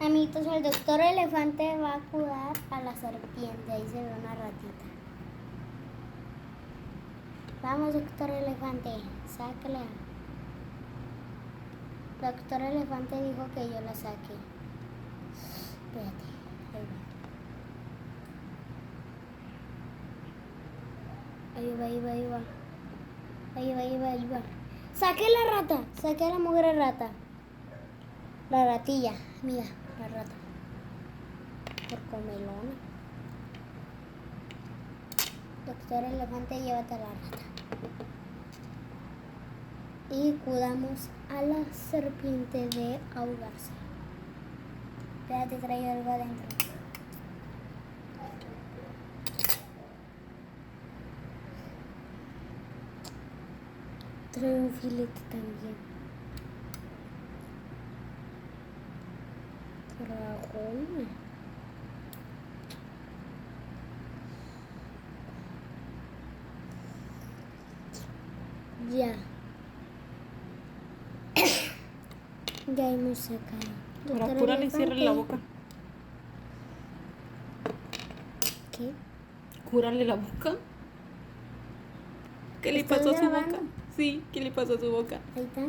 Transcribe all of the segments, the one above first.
Amiguitos, el doctor elefante va a curar a la serpiente. Ahí se ve una ratita. Vamos, doctor elefante, sáquela. Doctor elefante dijo que yo la saque. Espérate, ahí va. Ahí va. Saqué la rata, saqué a la mujer rata. La ratilla, mira, la rata. Por comelona. Doctor elefante, llévate a la rata. Y curamos a la serpiente de ahogarse. Espérate, traigo algo adentro. Trae un filete también. Rajón. Ya. Ya hemos sacado. Ahora apúrale y cierra la boca. ¿Qué? Cúrale la boca. ¿Qué le ¿Estás pasó a su grabando? boca? Sí, ¿qué le pasó a su boca? Ahí está.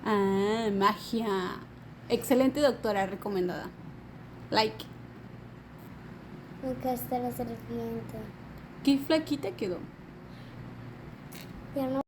Ah, magia. Excelente doctora, recomendada. Like. Acá está la serpiente. Qué flaquita quedó. Ya no